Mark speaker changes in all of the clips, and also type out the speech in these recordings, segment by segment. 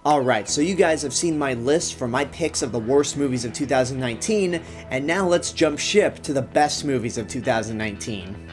Speaker 1: Alright, so you guys have seen my list for my picks of the worst movies of 2019, and now let's jump ship to the best movies of 2019.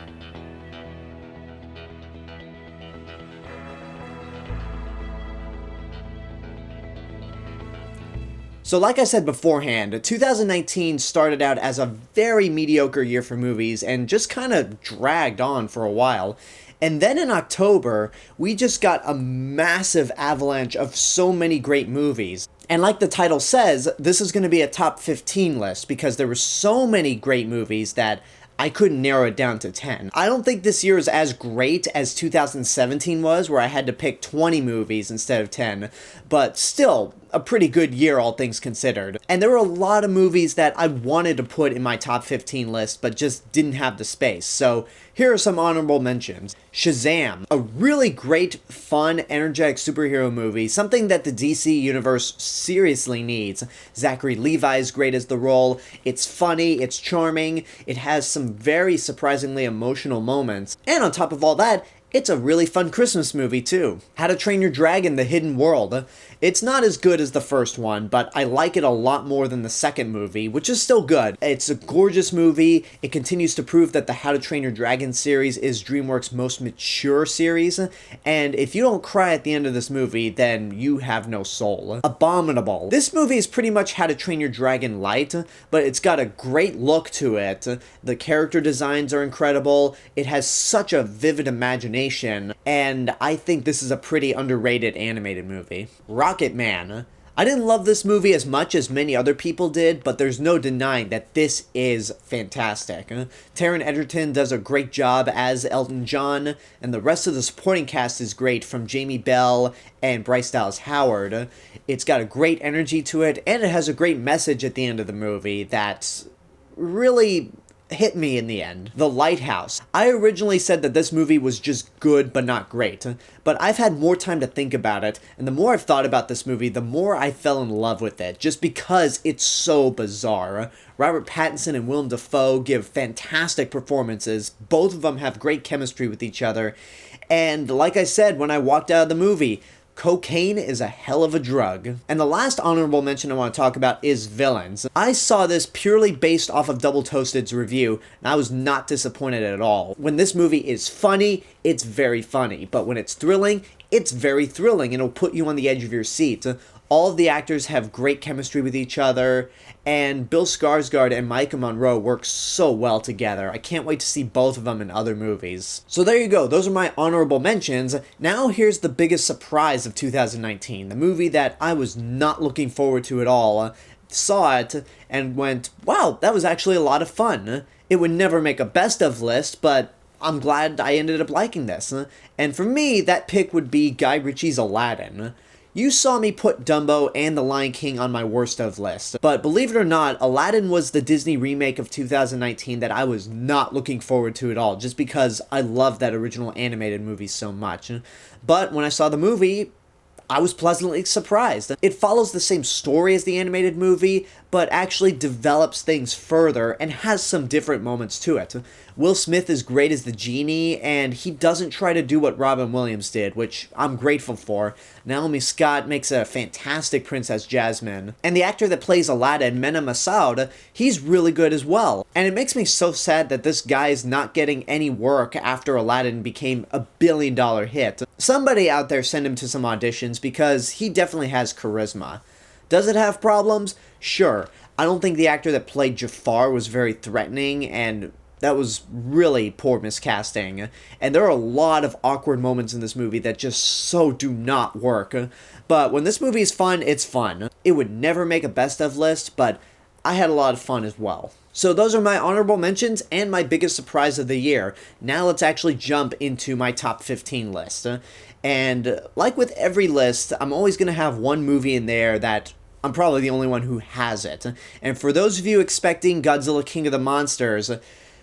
Speaker 1: So like I said beforehand, 2019 started out as a very mediocre year for movies and just kind of dragged on for a while. And then in October, we just got a massive avalanche of so many great movies. And like the title says, this is going to be a top 15 list because there were so many great movies that I couldn't narrow it down to 10. I don't think this year is as great as 2017 was, where I had to pick 20 movies instead of 10, but still a pretty good year, all things considered. And there were a lot of movies that I wanted to put in my top 15 list, but just didn't have the space. So here are some honorable mentions. Shazam, a really great, fun, energetic superhero movie, something that the DC universe seriously needs. Zachary Levi is great as the role. It's funny, it's charming, it has some very surprisingly emotional moments. And on top of all that, it's a really fun Christmas movie too. How to Train Your Dragon: The Hidden World. It's not as good as the first one, but I like it a lot more than the second movie, which is still good. It's a gorgeous movie. It continues to prove that the How to Train Your Dragon series is DreamWorks' most mature series, and if you don't cry at the end of this movie, then you have no soul. Abominable. This movie is pretty much How to Train Your Dragon light, but it's got a great look to it. The character designs are incredible. It has such a vivid imagination, and I think this is a pretty underrated animated movie. Rocketman. I didn't love this movie as much as many other people did, but there's no denying that this is fantastic. Taron Egerton does a great job as Elton John, and the rest of the supporting cast is great, from Jamie Bell and Bryce Dallas Howard. It's got a great energy to it, and it has a great message at the end of the movie that's really hit me in the end. The Lighthouse. I originally said that this movie was just good but not great, but I've had more time to think about it, and the more I've thought about this movie, the more I fell in love with it, just because it's so bizarre. Robert Pattinson and Willem Dafoe give fantastic performances. Both of them have great chemistry with each other, and like I said when I walked out of the movie, cocaine is a hell of a drug. And the last honorable mention I want to talk about is Villains. I saw this purely based off of Double Toasted's review, and I was not disappointed at all. When this movie is funny, it's very funny, but when it's thrilling, it's very thrilling, and it'll put you on the edge of your seat. All of the actors have great chemistry with each other, and Bill Skarsgård and Micah Monroe work so well together. I can't wait to see both of them in other movies. So there you go, those are my honorable mentions. Now here's the biggest surprise of 2019, the movie that I was not looking forward to at all. Saw it and went, wow, that was actually a lot of fun. It would never make a best of list, but I'm glad I ended up liking this. And for me, that pick would be Guy Ritchie's Aladdin. You saw me put Dumbo and The Lion King on my worst of list, but believe it or not, Aladdin was the Disney remake of 2019 that I was not looking forward to at all, just because I love that original animated movie so much. But when I saw the movie, I was pleasantly surprised. It follows the same story as the animated movie, but actually develops things further and has some different moments to it. Will Smith is great as the genie, and he doesn't try to do what Robin Williams did, which I'm grateful for. Naomi Scott makes a fantastic Princess Jasmine. And the actor that plays Aladdin, Mena Massoud, he's really good as well. And it makes me so sad that this guy is not getting any work after Aladdin became a billion-dollar hit. Somebody out there send him to some auditions because he definitely has charisma. Does it have problems? Sure. I don't think the actor that played Jafar was very threatening, and that was really poor miscasting. And there are a lot of awkward moments in this movie that just so do not work. But when this movie is fun, it's fun. It would never make a best of list, but I had a lot of fun as well. So those are my honorable mentions and my biggest surprise of the year. Now let's actually jump into my top 15 list. And like with every list, I'm always going to have one movie in there that I'm probably the only one who has it. And for those of you expecting Godzilla King of the Monsters,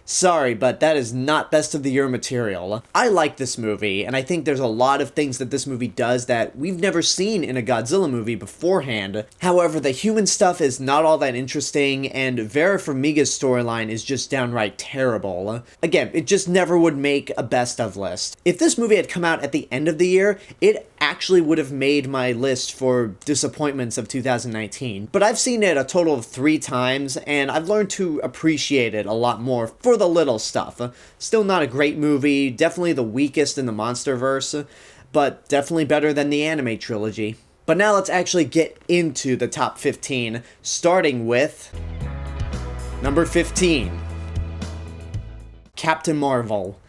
Speaker 1: sorry, but that is not best of the year material. I like this movie, and I think there's a lot of things that this movie does that we've never seen in a Godzilla movie beforehand. However, the human stuff is not all that interesting, and Vera Farmiga's storyline is just downright terrible. Again, it just never would make a best of list. If this movie had come out at the end of the year, it actually would have made my list for disappointments of 2019. But I've seen it a total of 3 times, and I've learned to appreciate it a lot more for the little stuff. Still not a great movie, definitely the weakest in the MonsterVerse, but definitely better than the anime trilogy. But now let's actually get into the top 15, starting with number 15, Captain Marvel.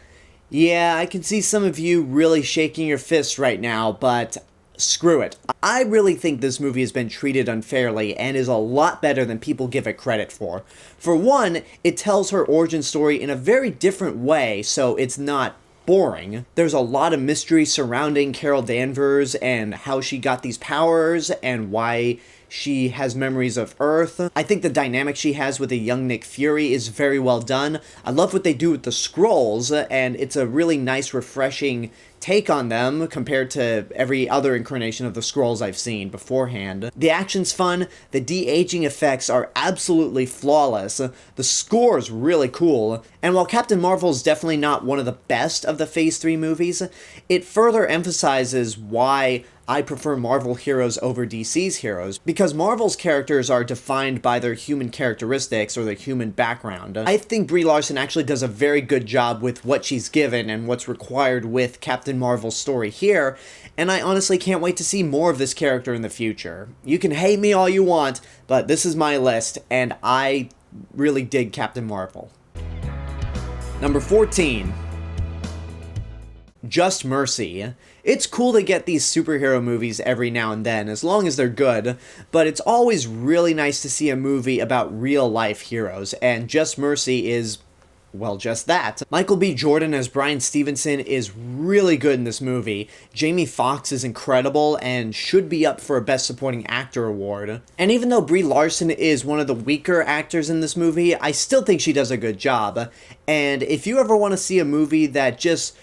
Speaker 1: Yeah, I can see some of you really shaking your fists right now, but screw it. I really think this movie has been treated unfairly and is a lot better than people give it credit for. For one, it tells her origin story in a very different way, so it's not boring. There's a lot of mystery surrounding Carol Danvers and how she got these powers and why she has memories of Earth. I think the dynamic she has with a young Nick Fury is very well done. I love what they do with the Skrulls, and it's a really nice, refreshing take on them compared to every other incarnation of the Skrulls I've seen beforehand. The action's fun, the de-aging effects are absolutely flawless, the score's really cool, and while Captain Marvel's definitely not one of the best of the Phase 3 movies, it further emphasizes why I prefer Marvel heroes over DC's heroes, because Marvel's characters are defined by their human characteristics or their human background. I think Brie Larson actually does a very good job with what she's given and what's required with Captain Marvel's story here, and I honestly can't wait to see more of this character in the future. You can hate me all you want, but this is my list, and I really dig Captain Marvel. Number 14. Just Mercy. It's cool to get these superhero movies every now and then, as long as they're good, but it's always really nice to see a movie about real-life heroes, and Just Mercy is, well, just that. Michael B. Jordan as Bryan Stevenson is really good in this movie. Jamie Foxx is incredible and should be up for a Best Supporting Actor award. And even though Brie Larson is one of the weaker actors in this movie, I still think she does a good job. And if you ever want to see a movie that just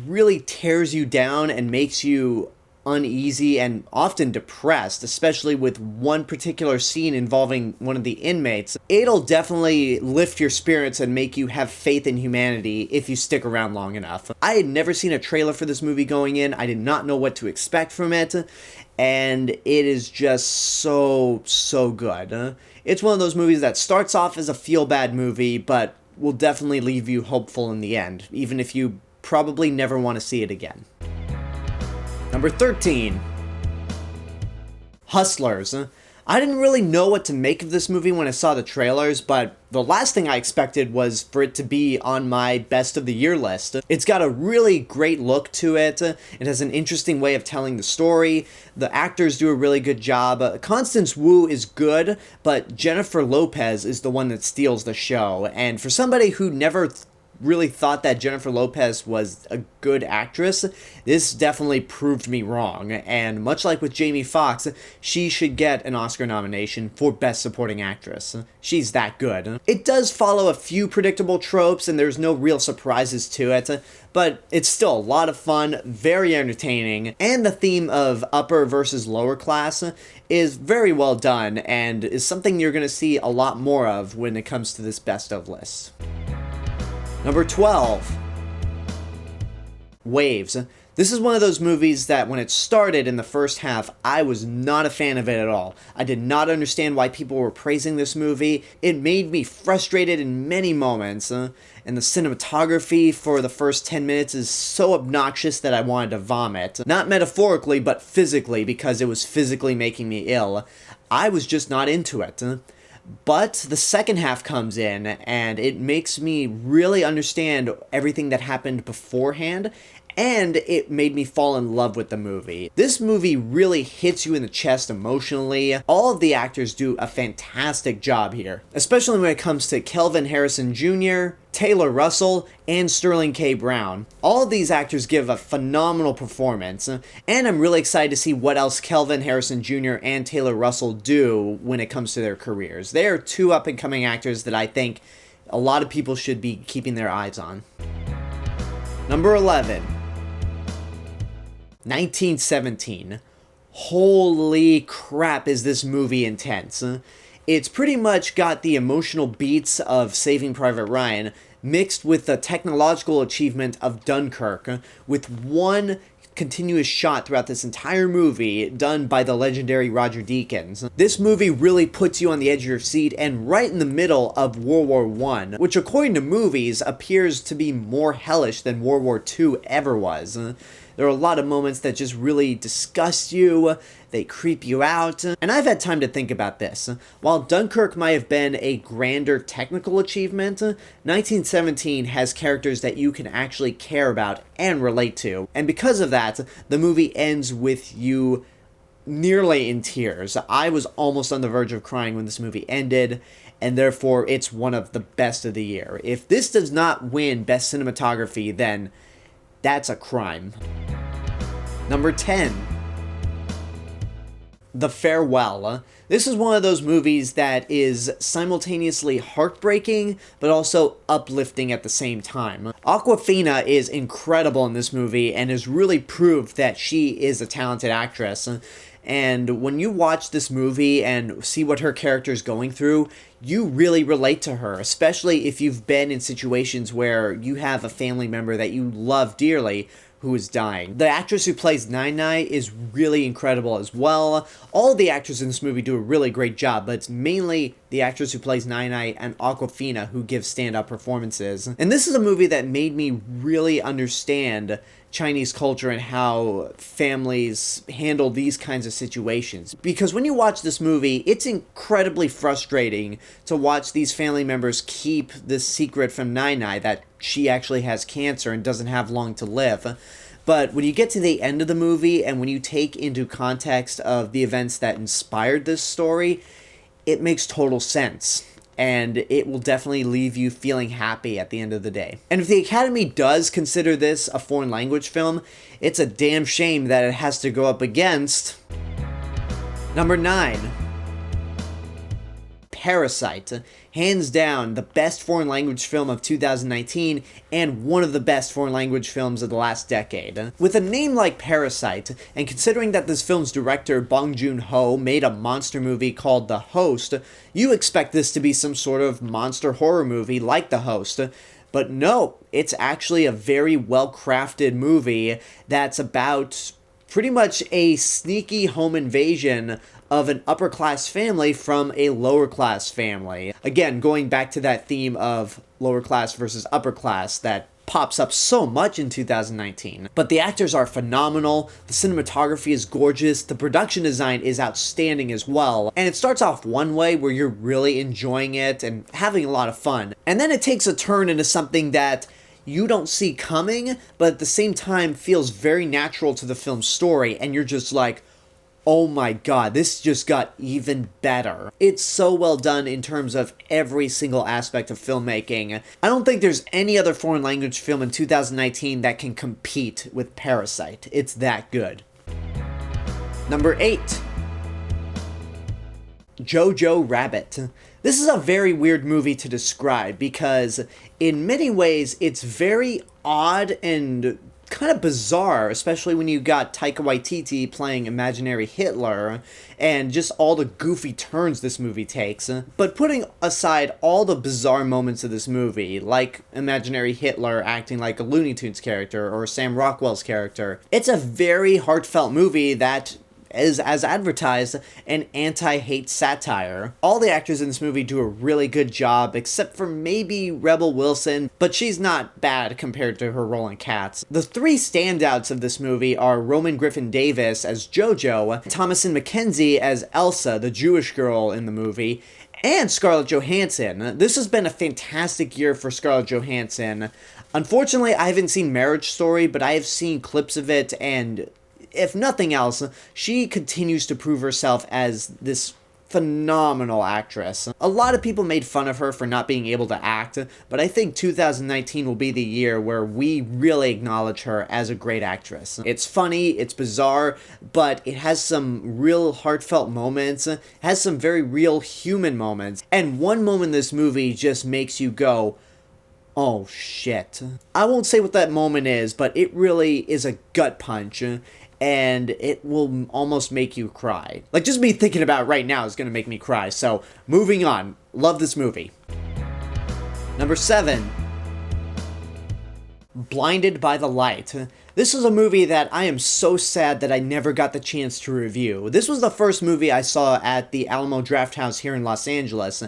Speaker 1: really tears you down and makes you uneasy and often depressed, especially with one particular scene involving one of the inmates, it'll definitely lift your spirits and make you have faith in humanity if you stick around long enough. I had never seen a trailer for this movie going in. I did not know what to expect from it, and it is just so good. It's one of those movies that starts off as a feel-bad movie, but will definitely leave you hopeful in the end, even if you probably never want to see it again. Number 13. Hustlers. I didn't really know what to make of this movie when I saw the trailers, but the last thing I expected was for it to be on my best of the year list. It's got a really great look to it. It has an interesting way of telling the story. The actors do a really good job. Constance Wu is good, but Jennifer Lopez is the one that steals the show. And for somebody who never really thought that Jennifer Lopez was a good actress, this definitely proved me wrong, and much like with Jamie Foxx, she should get an Oscar nomination for Best Supporting Actress. She's that good. It does follow a few predictable tropes, and there's no real surprises to it, but it's still a lot of fun, very entertaining, and the theme of upper versus lower class is very well done, and is something you're going to see a lot more of when it comes to this best of list. Number 12. Waves. This is one of those movies that when it started in the first half, I was not a fan of it at all. I did not understand why people were praising this movie. It made me frustrated in many moments, and the cinematography for the first 10 minutes is so obnoxious that I wanted to vomit. Not metaphorically, but physically, because it was physically making me ill. I was just not into it. But the second half comes in, and it makes me really understand everything that happened beforehand, and it made me fall in love with the movie. This movie really hits you in the chest emotionally. All of the actors do a fantastic job here, especially when it comes to Kelvin Harrison Jr., Taylor Russell, and Sterling K. Brown. All of these actors give a phenomenal performance, and I'm really excited to see what else Kelvin Harrison Jr. and Taylor Russell do when it comes to their careers. They are two up-and-coming actors that I think a lot of people should be keeping their eyes on. Number 11. 1917. Holy crap, is this movie intense. It's pretty much got the emotional beats of Saving Private Ryan mixed with the technological achievement of Dunkirk, with one continuous shot throughout this entire movie done by the legendary Roger Deakins. This movie really puts you on the edge of your seat and right in the middle of World War I, which according to movies appears to be more hellish than World War II ever was. There are a lot of moments that just really disgust you, they creep you out, and I've had time to think about this. While Dunkirk might have been a grander technical achievement, 1917 has characters that you can actually care about and relate to, and because of that, the movie ends with you nearly in tears. I was almost on the verge of crying when this movie ended, and therefore it's one of the best of the year. If this does not win Best Cinematography, then that's a crime. Number 10. The Farewell. This is one of those movies that is simultaneously heartbreaking, but also uplifting at the same time. Awkwafina is incredible in this movie and has really proved that she is a talented actress. And when you watch this movie and see what her character is going through, you really relate to her, especially if you've been in situations where you have a family member that you love dearly who is dying. The actress who plays Nai is really incredible as well. All of the actors in this movie do a really great job, but it's mainly the actress who plays Nai and Awkwafina who give stand-up performances. And this is a movie that made me really understand Chinese culture and how families handle these kinds of situations. Because when you watch this movie, it's incredibly frustrating to watch these family members keep this secret from Nai that she actually has cancer and doesn't have long to live. But when you get to the end of the movie and when you take into context of the events that inspired this story, it makes total sense. And it will definitely leave you feeling happy at the end of the day. And if the Academy does consider this a foreign language film, it's a damn shame that it has to go up against number 9. Parasite. Hands down, the best foreign language film of 2019 and one of the best foreign language films of the last decade. With a name like Parasite, and considering that this film's director Bong Joon-ho made a monster movie called The Host, you expect this to be some sort of monster horror movie like The Host. But no, it's actually a very well-crafted movie that's about pretty much a sneaky home invasion of an upper-class family from a lower-class family. Again, going back to that theme of lower-class versus upper-class that pops up so much in 2019. But the actors are phenomenal, the cinematography is gorgeous, the production design is outstanding as well, and it starts off one way where you're really enjoying it and having a lot of fun. And then it takes a turn into something that you don't see coming, but at the same time feels very natural to the film's story, and you're just like, oh my god, this just got even better. It's so well done in terms of every single aspect of filmmaking. I don't think there's any other foreign language film in 2019 that can compete with Parasite. It's that good. Number 8. Jojo Rabbit. This is a very weird movie to describe because in many ways it's very odd and kind of bizarre, especially when you got Taika Waititi playing imaginary Hitler and just all the goofy turns this movie takes. But putting aside all the bizarre moments of this movie, like imaginary Hitler acting like a Looney Tunes character or Sam Rockwell's character, it's a very heartfelt movie that is, as advertised, an anti-hate satire. All the actors in this movie do a really good job, except for maybe Rebel Wilson, but she's not bad compared to her role in Cats. The three standouts of this movie are Roman Griffin Davis as Jojo, Thomasin McKenzie as Elsa, the Jewish girl in the movie, and Scarlett Johansson. This has been a fantastic year for Scarlett Johansson. Unfortunately, I haven't seen Marriage Story, but I have seen clips of it, and if nothing else, she continues to prove herself as this phenomenal actress. A lot of people made fun of her for not being able to act, but I think 2019 will be the year where we really acknowledge her as a great actress. It's funny, it's bizarre, but it has some real heartfelt moments, has some very real human moments, and one moment in this movie just makes you go, oh shit. I won't say what that moment is, but it really is a gut punch, and it will almost make you cry. Like, just me thinking about it right now is gonna make me cry, so moving on. Love this movie. Number 7. Blinded by the Light. This was a movie that I am so sad that I never got the chance to review. This was the first movie I saw at the Alamo Drafthouse here in Los Angeles,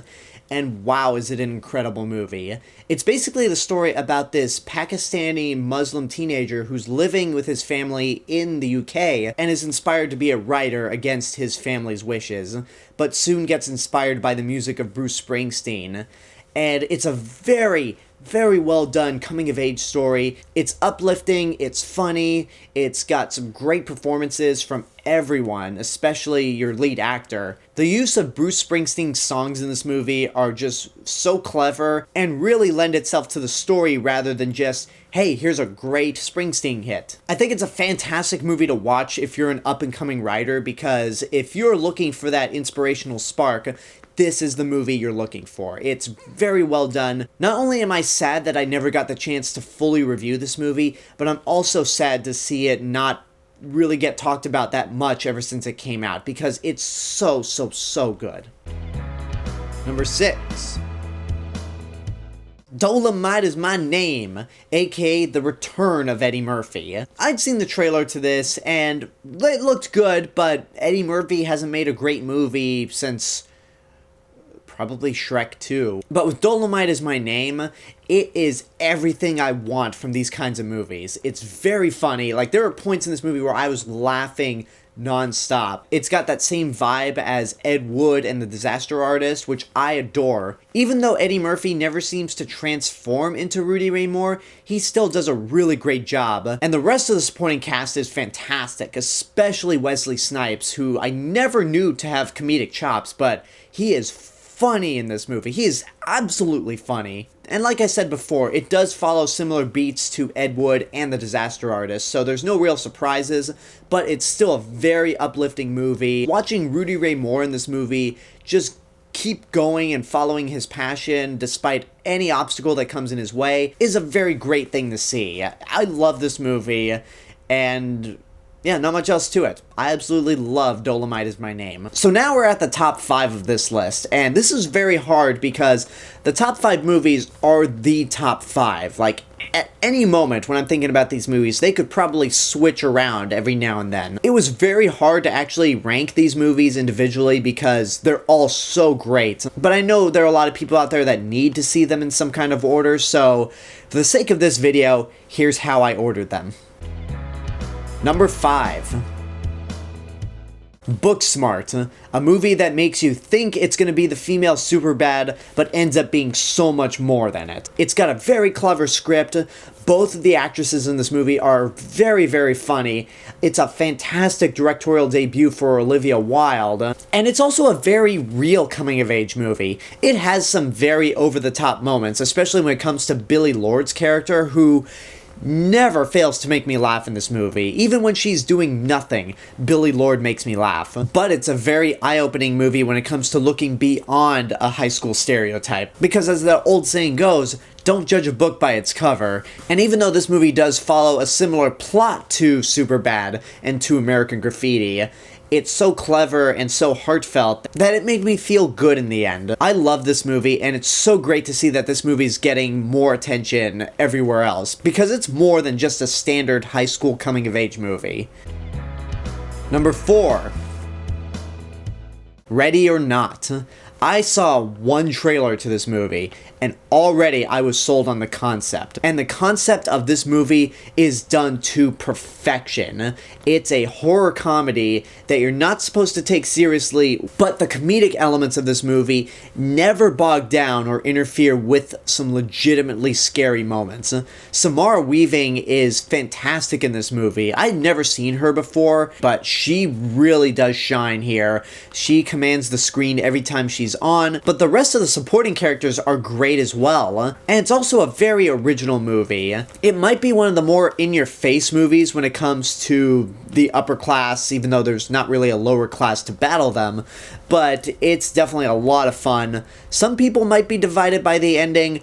Speaker 1: and wow, is it an incredible movie. It's basically the story about this Pakistani Muslim teenager who's living with his family in the UK and is inspired to be a writer against his family's wishes, but soon gets inspired by the music of Bruce Springsteen. And it's a very well done coming of age story. It's uplifting, it's funny, it's got some great performances from everyone, especially your lead actor. The use of Bruce Springsteen's songs in this movie are just so clever and really lend itself to the story rather than just, hey, here's a great Springsteen hit. I think it's a fantastic movie to watch if you're an up-and-coming writer, because if you're looking for that inspirational spark, this is the movie you're looking for. It's very well done. Not only am I sad that I never got the chance to fully review this movie, but I'm also sad to see it not really get talked about that much ever since it came out, because it's so good. Number 6. Dolomite Is My Name, aka The Return of Eddie Murphy. I'd seen the trailer to this, and it looked good, but Eddie Murphy hasn't made a great movie since probably Shrek 2. But with Dolomite Is My Name, it is everything I want from these kinds of movies. It's very funny. Like, there are points in this movie where I was laughing non-stop. It's got that same vibe as Ed Wood and the Disaster Artist, which I adore. Even though Eddie Murphy never seems to transform into Rudy Ray Moore, he still does a really great job. And the rest of the supporting cast is fantastic, especially Wesley Snipes, who I never knew to have comedic chops, but he is funny in this movie. He is absolutely funny. And like I said before, it does follow similar beats to Ed Wood and the Disaster Artist, so there's no real surprises, but it's still a very uplifting movie. Watching Rudy Ray Moore in this movie just keep going and following his passion despite any obstacle that comes in his way is a very great thing to see. I love this movie, and yeah, not much else to it. I absolutely love Dolomite Is My Name. So now we're at the top 5 of this list, and this is very hard because the top 5 movies are the top 5. Like, at any moment when I'm thinking about these movies, they could probably switch around every now and then. It was very hard to actually rank these movies individually because they're all so great. But I know there are a lot of people out there that need to see them in some kind of order, so for the sake of this video, here's how I ordered them. Number 5. Booksmart, a movie that makes you think it's going to be the female Superbad, but ends up being so much more than it. It's got a very clever script. Both of the actresses in this movie are very funny. It's a fantastic directorial debut for Olivia Wilde, and it's also a very real coming-of-age movie. It has some very over-the-top moments, especially when it comes to Billie Lourd's character, who never fails to make me laugh in this movie. Even when she's doing nothing, Billie Lourd makes me laugh. But it's a very eye-opening movie when it comes to looking beyond a high school stereotype. Because as the old saying goes, don't judge a book by its cover. And even though this movie does follow a similar plot to Superbad and to American Graffiti, it's so clever and so heartfelt that it made me feel good in the end. I love this movie, and it's so great to see that this movie's getting more attention everywhere else, because it's more than just a standard high school coming-of-age movie. Number 4. Ready or Not. I saw one trailer to this movie, and already I was sold on the concept. And the concept of this movie is done to perfection. It's a horror comedy that you're not supposed to take seriously, but the comedic elements of this movie never bog down or interfere with some legitimately scary moments. Samara Weaving is fantastic in this movie. I'd never seen her before, but she really does shine here. She commands the screen every time she's on, but the rest of the supporting characters are great as well. And it's also a very original movie. It might be one of the more in-your-face movies when it comes to the upper class, even though there's not really a lower class to battle them, but it's definitely a lot of fun. Some people might be divided by the ending.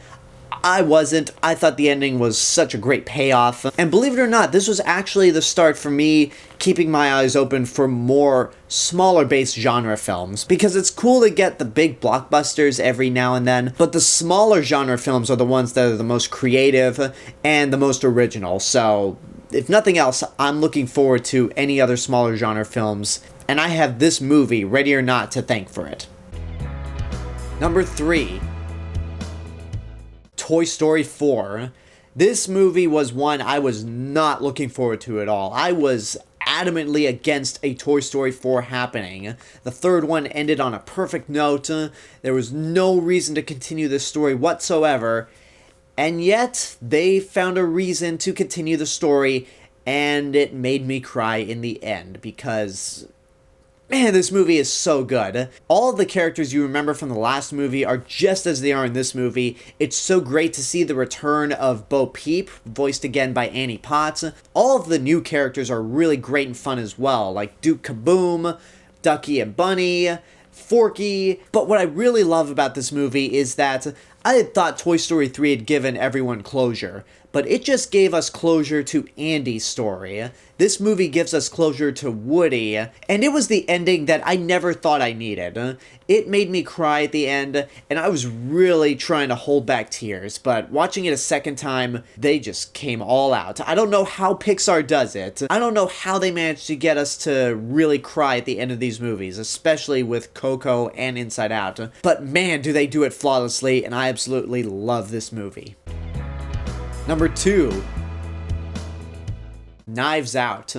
Speaker 1: I wasn't. I thought the ending was such a great payoff. And believe it or not, this was actually the start for me keeping my eyes open for more smaller-based genre films. Because it's cool to get the big blockbusters every now and then, but the smaller genre films are the ones that are the most creative and the most original. So if nothing else, I'm looking forward to any other smaller genre films, and I have this movie, Ready or Not, to thank for it. Number 3. Toy Story 4. This movie was one I was not looking forward to at all. I was adamantly against a Toy Story 4 happening. The third one ended on a perfect note. There was no reason to continue this story whatsoever. And yet, they found a reason to continue the story, and it made me cry in the end, because, man, this movie is so good. All of the characters you remember from the last movie are just as they are in this movie. It's so great to see the return of Bo Peep, voiced again by Annie Potts. All of the new characters are really great and fun as well, like Duke Kaboom, Ducky and Bunny, Forky. But what I really love about this movie is that I had thought Toy Story 3 had given everyone closure, but it just gave us closure to Andy's story. This movie gives us closure to Woody, and it was the ending that I never thought I needed. It made me cry at the end, and I was really trying to hold back tears, but watching it a second time, they just came all out. I don't know how Pixar does it. I don't know how they managed to get us to really cry at the end of these movies, especially with Coco and Inside Out. But man, do they do it flawlessly, and I absolutely love this movie. Number 2. Knives Out.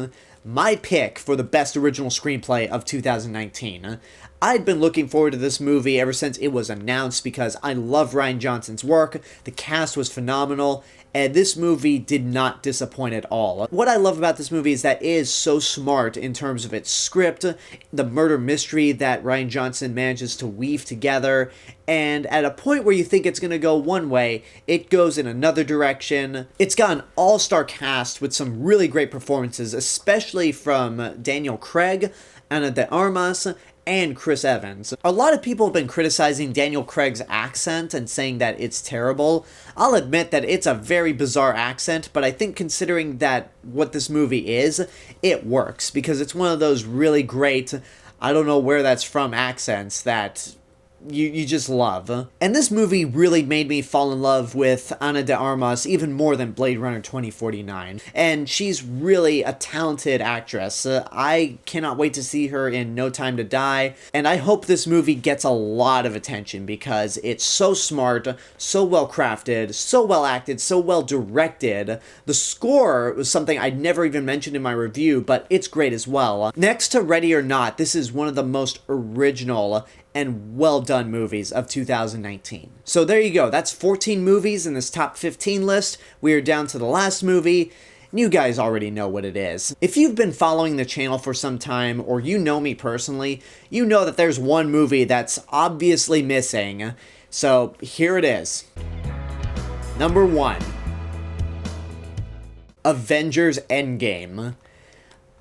Speaker 1: My pick for the best original screenplay of 2019. I'd been looking forward to this movie ever since it was announced because I love Rian Johnson's work, the cast was phenomenal, and this movie did not disappoint at all. What I love about this movie is that it is so smart in terms of its script, the murder mystery that Rian Johnson manages to weave together, and at a point where you think it's going to go one way, it goes in another direction. It's got an all-star cast with some really great performances, especially from Daniel Craig, Ana de Armas, and Chris Evans. A lot of people have been criticizing Daniel Craig's accent and saying that it's terrible. I'll admit that it's a very bizarre accent, but I think considering that what this movie is, it works, because it's one of those really great, I don't know where that's from accents that you just love. And this movie really made me fall in love with Ana de Armas even more than Blade Runner 2049. And she's really a talented actress. I cannot wait to see her in No Time to Die. And I hope this movie gets a lot of attention because it's so smart, so well crafted, so well acted, so well directed. The score was something I'd never even mentioned in my review, but it's great as well. Next to Ready or Not, this is one of the most original and well done movies of 2019. So there you go, that's 14 movies in this top 15 list. We are down to the last movie, and you guys already know what it is. If you've been following the channel for some time, or you know me personally, you know that there's one movie that's obviously missing. So here it is. Number 1. Avengers Endgame.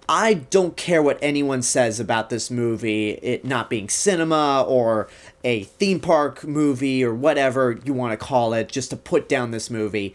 Speaker 1: I don't care what anyone says about this movie, it not being cinema or a theme park movie or whatever you want to call it, just to put down this movie.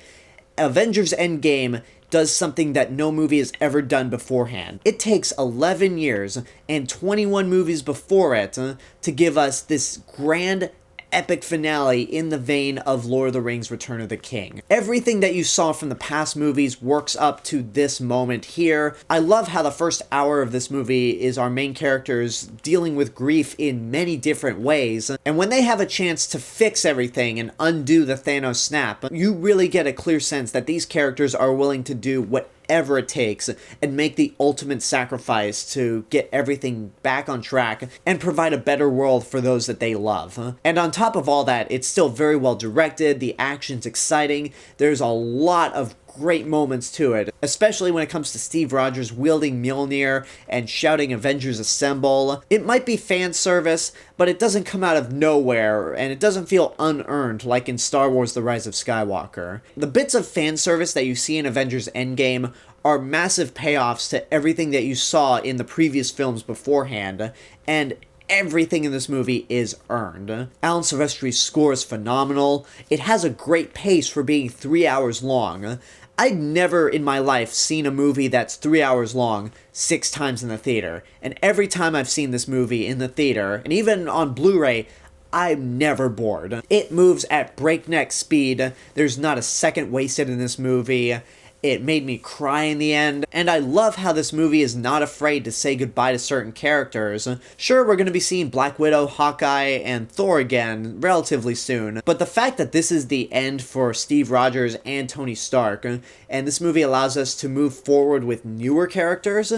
Speaker 1: Avengers Endgame does something that no movie has ever done beforehand. It takes 11 years and 21 movies before it to give us this grand epic finale in the vein of Lord of the Rings Return of the King. Everything that you saw from the past movies works up to this moment here. I love how the first hour of this movie is our main characters dealing with grief in many different ways, and when they have a chance to fix everything and undo the Thanos snap, you really get a clear sense that these characters are willing to do whatever it takes and make the ultimate sacrifice to get everything back on track and provide a better world for those that they love. And on top of all that, it's still very well directed, the action's exciting, there's a lot of great moments to it, especially when it comes to Steve Rogers wielding Mjolnir and shouting Avengers Assemble. It might be fan service, but it doesn't come out of nowhere, and it doesn't feel unearned like in Star Wars The Rise of Skywalker. The bits of fan service that you see in Avengers Endgame are massive payoffs to everything that you saw in the previous films beforehand, and everything in this movie is earned. Alan Silvestri's score is phenomenal. It has a great pace for being 3 hours long. I'd never in my life seen a movie that's 3 hours long 6 times in the theater. And every time I've seen this movie in the theater, and even on Blu-ray, I'm never bored. It moves at breakneck speed. There's not a second wasted in this movie. It made me cry in the end, and I love how this movie is not afraid to say goodbye to certain characters. Sure, we're going to be seeing Black Widow, Hawkeye, and Thor again relatively soon, but the fact that this is the end for Steve Rogers and Tony Stark, and this movie allows us to move forward with newer characters,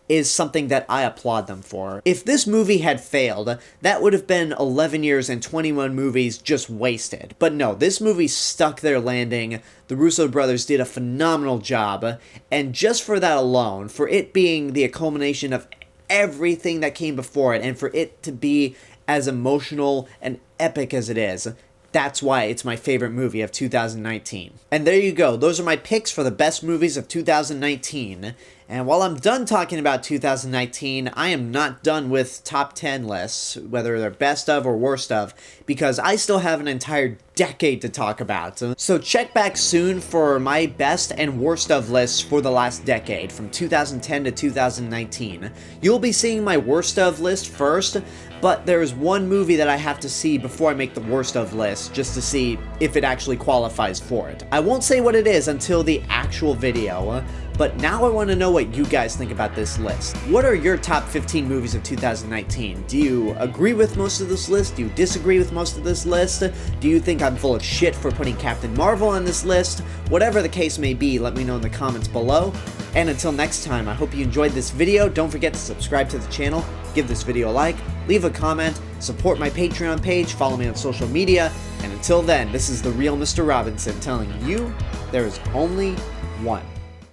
Speaker 1: is something that I applaud them for. If this movie had failed, that would have been 11 years and 21 movies just wasted. But no, this movie stuck their landing. The Russo brothers did a phenomenal job, and just for that alone, for it being the culmination of everything that came before it, and for it to be as emotional and epic as it is, that's why it's my favorite movie of 2019. And there you go, those are my picks for the best movies of 2019. And while I'm done talking about 2019, I am not done with top 10 lists, whether they're best of or worst of, because I still have an entire decade to talk about. So check back soon for my best and worst of lists for the last decade, from 2010 to 2019. You'll be seeing my worst of list first, but there's one movie that I have to see before I make the worst of list, just to see if it actually qualifies for it. I won't say what it is until the actual video, but now I want to know what you guys think about this list. What are your top 15 movies of 2019? Do you agree with most of this list? Do you disagree with most of this list? Do you think I'm full of shit for putting Captain Marvel on this list? Whatever the case may be, let me know in the comments below. And until next time, I hope you enjoyed this video. Don't forget to subscribe to the channel, give this video a like, leave a comment, support my Patreon page, follow me on social media, and until then, this is the real Mr. Robinson telling you there is only one.